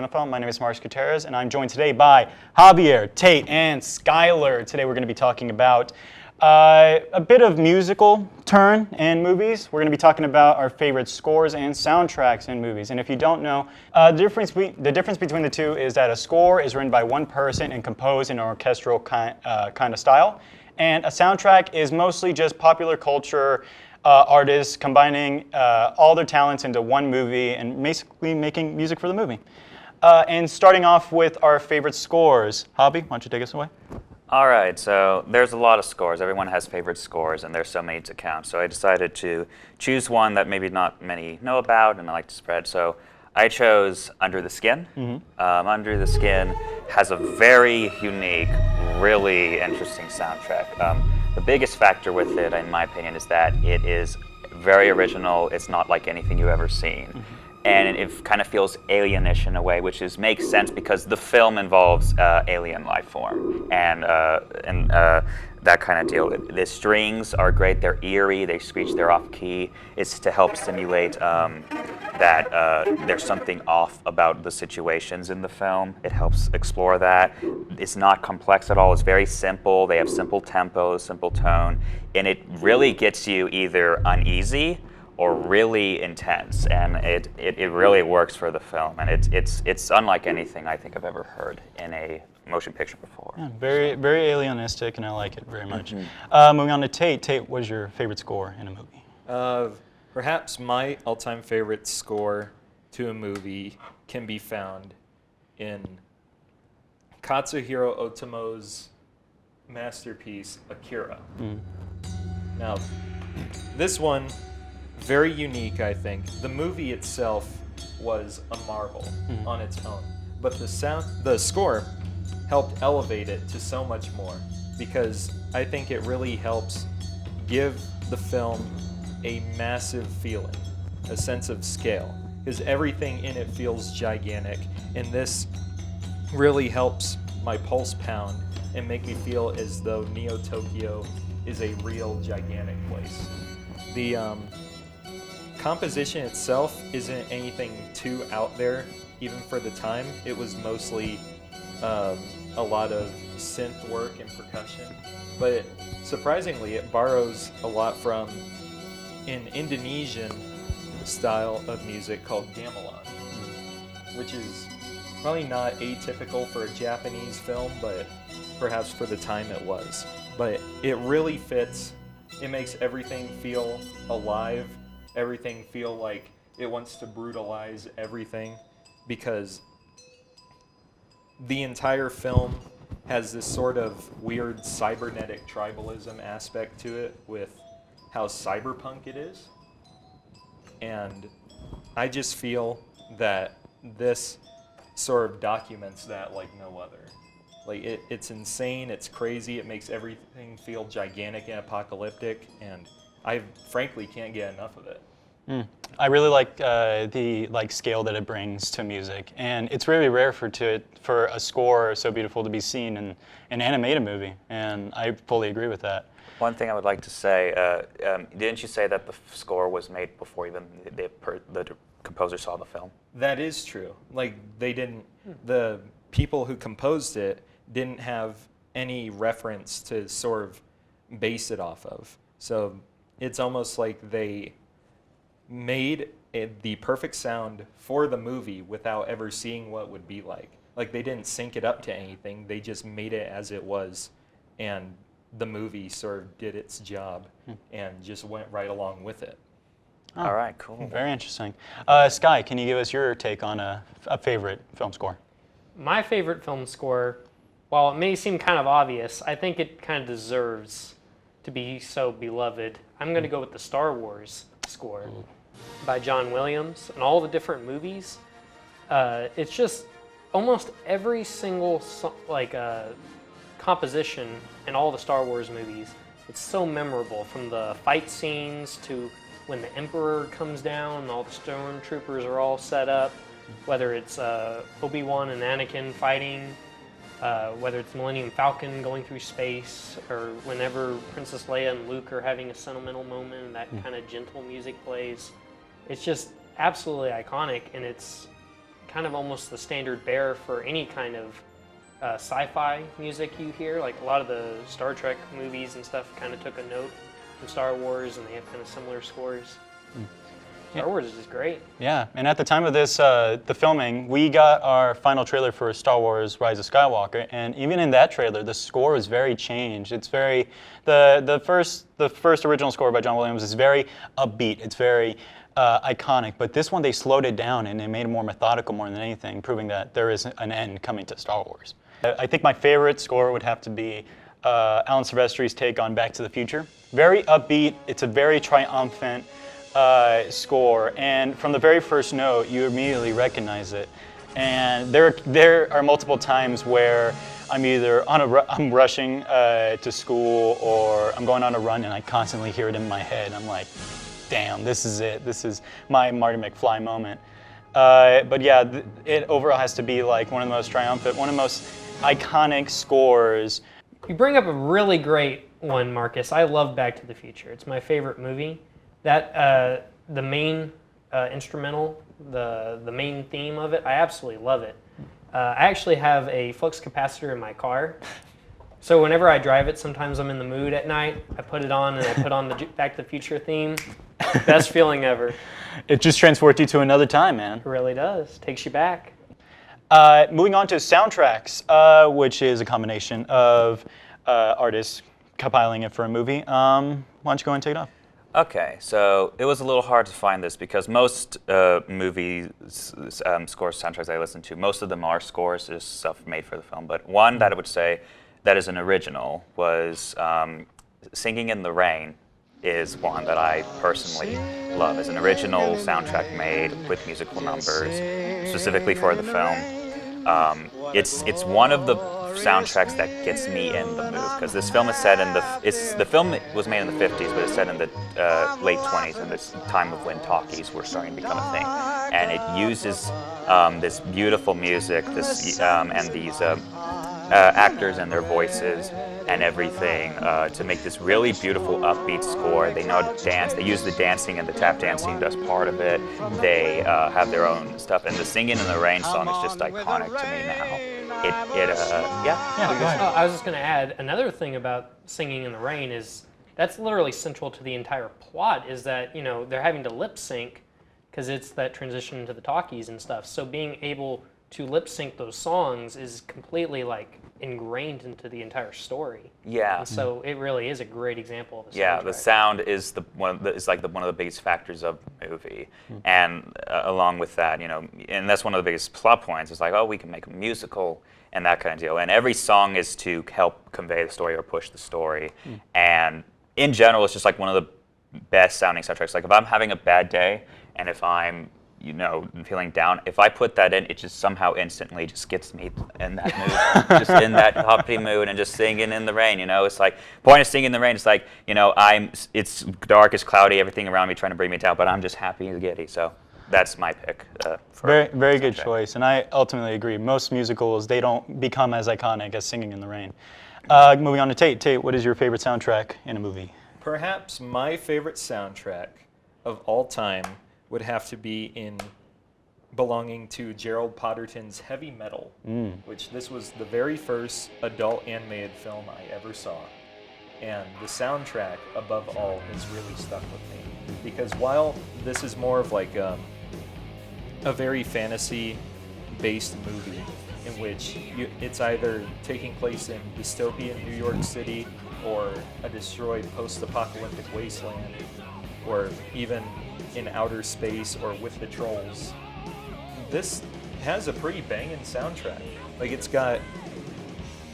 Cinephile. My name is Gutierrez, and I'm joined today by Javier, Tate, and Schuyler. Today we're going to be talking about a bit of musical turn in movies. We're going to be talking about our favorite scores and soundtracks in movies. And if you don't know, the difference between the two is that a score is written by one person and composed in an orchestral kind of style, and a soundtrack is mostly just popular culture artists combining all their talents into one movie and basically making music for the movie. And starting off with our favorite scores. Javi, why don't you take us away? All right, so there's a lot of scores. Everyone has favorite scores, and there's so many to count. So I decided to choose one that maybe not many know about and I like to spread. So I chose Under the Skin. Under the Skin has a very unique, really interesting soundtrack. The biggest factor with it, in my opinion, is that it is very original. It's not like anything you've ever seen. And it kind of feels alienish in a way, which makes sense because the film involves alien life form and that kind of deal. The strings are great. They're eerie. They screech. They're off key. It's to help simulate that there's something off about the situations in the film. It helps explore that. It's not complex at all. It's very simple. They have simple tempo, simple tone, and it really gets you either uneasy or really intense, and it really works for the film, and it's unlike anything I think I've ever heard in a motion picture before. Yeah, very alienistic, and I like it very much. Moving on to Tate. Tate, what is your favorite score in a movie? Perhaps my all-time favorite score to a movie can be found in Katsuhiro Otomo's masterpiece, Akira. Now, this one, very unique, I think. The movie itself was a marvel on its own, but the score helped elevate it to so much more because I think it really helps give the film a massive feeling, a sense of scale, because everything in it feels gigantic, and this really helps my pulse pound and make me feel as though Neo-Tokyo is a real gigantic place. The composition itself isn't anything too out there, even for the time. It was mostly a lot of synth work and percussion, but surprisingly it borrows a lot from an Indonesian style of music called gamelan, which is probably not atypical for a Japanese film, but perhaps for the time it was. But it really fits. It makes everything feel alive, everything feel like it wants to brutalize everything, because the entire film has this sort of weird cybernetic tribalism aspect to it with how cyberpunk it is. And I just feel that this sort of documents that like no other. Like it's insane, it's crazy, it makes everything feel gigantic and apocalyptic, and I frankly can't get enough of it. I really like the scale that it brings to music, and it's really rare for a score so beautiful to be seen in an animated movie, and I fully agree with that. One thing I would like to say, didn't you say that the score was made before even the composer saw the film? That is true. Like the people who composed it didn't have any reference to sort of base it off of. So it's almost like they made the perfect sound for the movie without ever seeing what it would be like. Like they didn't sync it up to anything, they just made it as it was, and the movie sort of did its job and just went right along with it. Oh, all right, cool. Very interesting. Sky, can you give us your take on a favorite film score? My favorite film score, while it may seem kind of obvious, I think it kind of deserves to be so beloved. I'm going to go with the Star Wars score by John Williams and all the different movies. It's just almost every single composition in all the Star Wars movies. It's so memorable, from the fight scenes to when the Emperor comes down and all the stormtroopers are all set up, whether it's Obi-Wan and Anakin fighting, whether it's Millennium Falcon going through space, or whenever Princess Leia and Luke are having a sentimental moment and that kind of gentle music plays. It's just absolutely iconic, and it's kind of almost the standard bearer for any kind of sci-fi music you hear. Like a lot of the Star Trek movies and stuff kind of took a note from Star Wars, and they have kind of similar scores. Star Wars is just great. Yeah, and at the time of this, the filming, we got our final trailer for Star Wars: Rise of Skywalker, and even in that trailer, the score is very changed. It's very the first original score by John Williams is very upbeat. It's very iconic, but this one they slowed it down and they made it more methodical more than anything, proving that there is an end coming to Star Wars. I think my favorite score would have to be Alan Silvestri's take on Back to the Future. Very upbeat. It's a very triumphant score, and from the very first note, you immediately recognize it. And there are multiple times where I'm either I'm rushing to school, or I'm going on a run, and I constantly hear it in my head. I'm like, damn, this is it. This is my Marty McFly moment. But yeah, it overall has to be like one of the most triumphant, one of the most iconic scores. You bring up a really great one, Marcus. I love Back to the Future. It's my favorite movie. That the main instrumental, the main theme of it, I absolutely love it. I actually have a flux capacitor in my car, so whenever I drive it, sometimes I'm in the mood at night. I put it on and I put on the Back to the Future theme. Best feeling ever. It just transports you to another time, man. It really does. Takes you back. Moving on to soundtracks, which is a combination of artists compiling it for a movie. Why don't you go and take it off? Okay, so it was a little hard to find this because most movie scores, soundtracks I listen to, most of them are scores, just stuff made for the film. But one that I would say that is an original was Singing in the Rain is one that I personally love. It's an original soundtrack made with musical numbers, specifically for the film. It's one of the soundtracks that gets me in the mood, because this film is set in the film was made in the 50s, but it's set in the late 20s, and this time of when talkies were starting to become a thing, and it uses this beautiful music, and these actors and their voices and everything to make this really beautiful upbeat score. They know how to dance. They use the dancing, and the tap dancing does part of it. They have their own stuff, and the Singing in the Rain song is just iconic to me now. I was just going to add another thing about Singing in the Rain is that's literally central to the entire plot, is that, you know, they're having to lip sync because it's that transition into the talkies and stuff. So being able to lip sync those songs is completely like ingrained into the entire story. Yeah. And so it really is a great example of a soundtrack. Yeah, the sound is one of the biggest factors of the movie, and along with that, you know, and that's one of the biggest plot points. It's like, oh, we can make a musical and that kind of deal. And every song is to help convey the story or push the story. And in general, it's just like one of the best sounding soundtracks. Like if I'm having a bad day, and if I'm, you know, feeling down, if I put that in, it just somehow instantly just gets me in that mood, just in that happy mood, and just singing in the rain, you know. It's like, point of Singing in the Rain, it's like, you know, it's dark, it's cloudy, everything around me trying to bring me down, but I'm just happy and giddy. So that's my pick. Very good choice, and I ultimately agree. Most musicals, they don't become as iconic as Singing in the Rain. Moving on to Tate. Tate, what is your favorite soundtrack in a movie? Perhaps my favorite soundtrack of all time would have to be belonging to Gerald Potterton's Heavy Metal, which this was the very first adult animated film I ever saw. And the soundtrack, above all, has really stuck with me. Because while this is more of like a very fantasy-based movie, in which it's either taking place in dystopian New York City, or a destroyed post-apocalyptic wasteland, or even in outer space or with the trolls, this has a pretty banging soundtrack. Like, it's got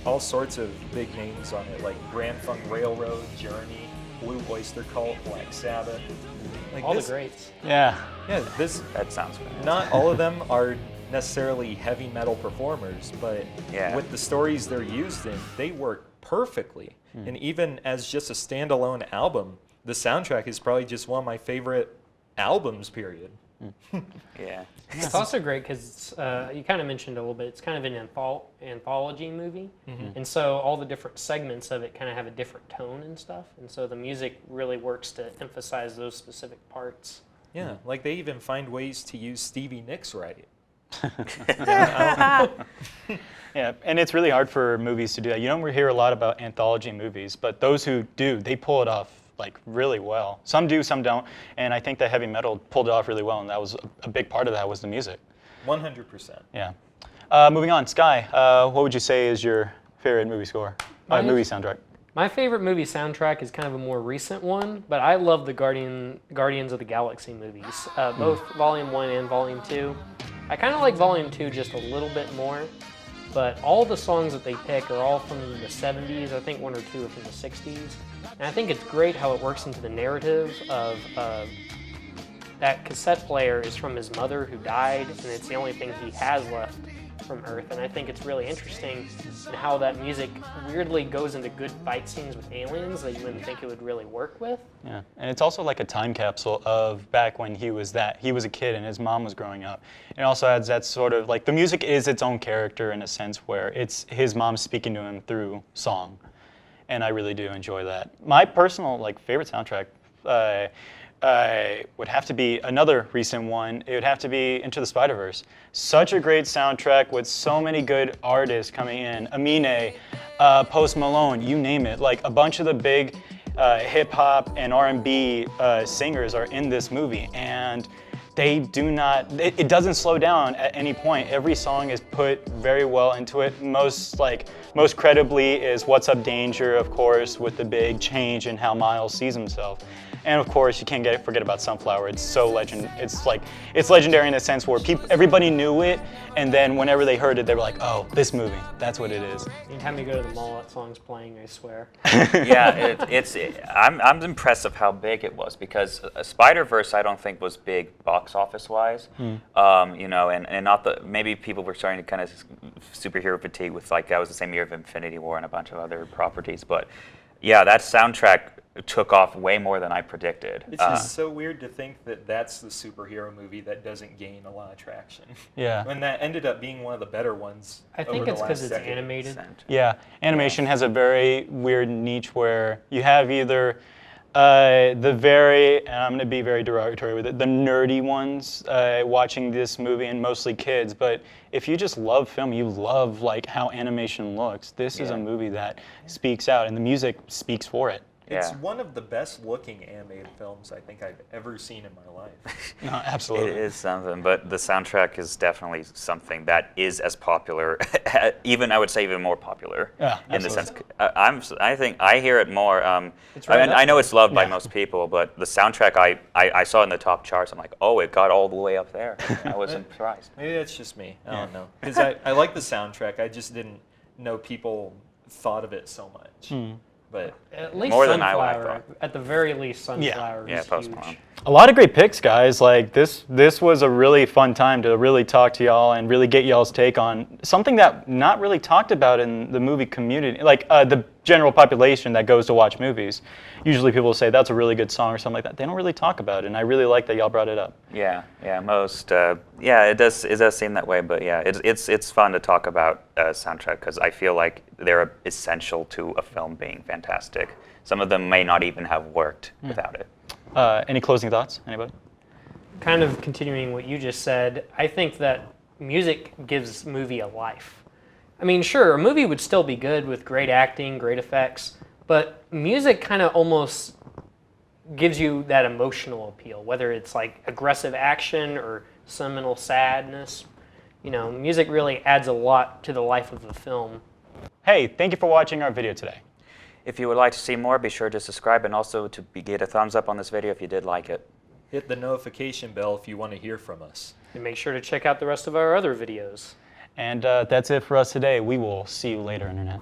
all sorts of big names on it, like Grand Funk Railroad, Journey, Blue Oyster Cult, Black Sabbath. Like all the greats. Yeah. Yeah, that sounds good. Not all of them are necessarily heavy metal performers, but with the stories they're used in, they work perfectly. And even as just a standalone album, the soundtrack is probably just one of my favorite albums, period. Yeah. It's also great because you kind of mentioned a little bit, it's kind of an anthology movie. And so all the different segments of it kind of have a different tone and stuff. And so the music really works to emphasize those specific parts. Yeah, like they even find ways to use Stevie Nicks right. Yeah, and it's really hard for movies to do that. You don't hear a lot about anthology movies, but those who do, they pull it off like really well. Some do, some don't, and I think that heavy metal pulled it off really well, and that was a big part of that was the music. 100%. Yeah. Moving on, Sky, what would you say is your favorite movie score? Movie soundtrack? My favorite movie soundtrack is kind of a more recent one, but I love the Guardians of the Galaxy movies, both Volume 1 and Volume 2. I kind of like Volume 2 just a little bit more, but all the songs that they pick are all from the 70s. I think 1 or 2 are from the 60s. And I think it's great how it works into the narrative of that cassette player is from his mother who died, and it's the only thing he has left from Earth. And I think it's really interesting in how that music weirdly goes into good fight scenes with aliens that you wouldn't think it would really work with. Yeah, and it's also like a time capsule of back when he was a kid and his mom was growing up. It also adds that sort of like the music is its own character in a sense where it's his mom speaking to him through song, and I really do enjoy that. My personal like favorite soundtrack would have to be another recent one. It would have to be Into the Spider-Verse. Such a great soundtrack with so many good artists coming in. Amine, Post Malone, you name it. Like a bunch of the big hip hop and R&B singers are in this movie, and they do not. It doesn't slow down at any point. Every song is put very well into it. Most credibly is "What's Up, Danger," of course, with the big change in how Miles sees himself. And of course, you can't forget about Sunflower. It's so it's legendary in the sense where everybody knew it, and then whenever they heard it, they were like, "Oh, this movie, that's what it is." Anytime you go to the mall, that song's playing, I swear. Yeah, I'm impressed of how big it was because Spider-Verse I don't think was big box office wise, you know, and not the maybe people were starting to kind of superhero fatigue with like that was the same year of Infinity War and a bunch of other properties, but yeah, that soundtrack took off way more than I predicted. It's just so weird to think that that's the superhero movie that doesn't gain a lot of traction. Yeah. When that ended up being one of the better ones. I think it's because it's animated. Yeah, animation has a very weird niche where you have either the very, and I'm going to be very derogatory with it, the nerdy ones watching this movie, and mostly kids, but if you just love film, you love like how animation looks, this is a movie that speaks out, and the music speaks for it. It's one of the best looking animated films I think I've ever seen in my life. No, absolutely. It is something, but the soundtrack is definitely something that is as popular, even I would say even more popular in the sense. I think I hear it more. I know it's loved by most people, but the soundtrack I saw in the top charts, I'm like, oh, it got all the way up there. I was surprised. Maybe that's just me. I don't know. Because I like the soundtrack. I just didn't know people thought of it so much. But at least more than I Sunflower, thought. at the very least, Sunflower is Post huge. Malone. A lot of great picks, guys. Like this was a really fun time to really talk to y'all and really get y'all's take on something that not really talked about in the movie community, like the general population that goes to watch movies. Usually people say that's a really good song or something like that. They don't really talk about it, and I really like that y'all brought it up. Yeah, it does seem that way, but yeah, it's fun to talk about soundtrack because I feel like they're essential to a film being fantastic. Some of them may not even have worked without it. Any closing thoughts, anybody? Kind of continuing what you just said, I think that music gives movie a life. I mean, sure, a movie would still be good with great acting, great effects, but music kind of almost gives you that emotional appeal, whether it's like aggressive action or sentimental sadness. You know, music really adds a lot to the life of the film. Hey, thank you for watching our video today. If you would like to see more, be sure to subscribe and also to get a thumbs up on this video if you did like it. hit the notification bell if you want to hear from us. And make sure to check out the rest of our other videos. And that's it for us today. We will see you later, Internet.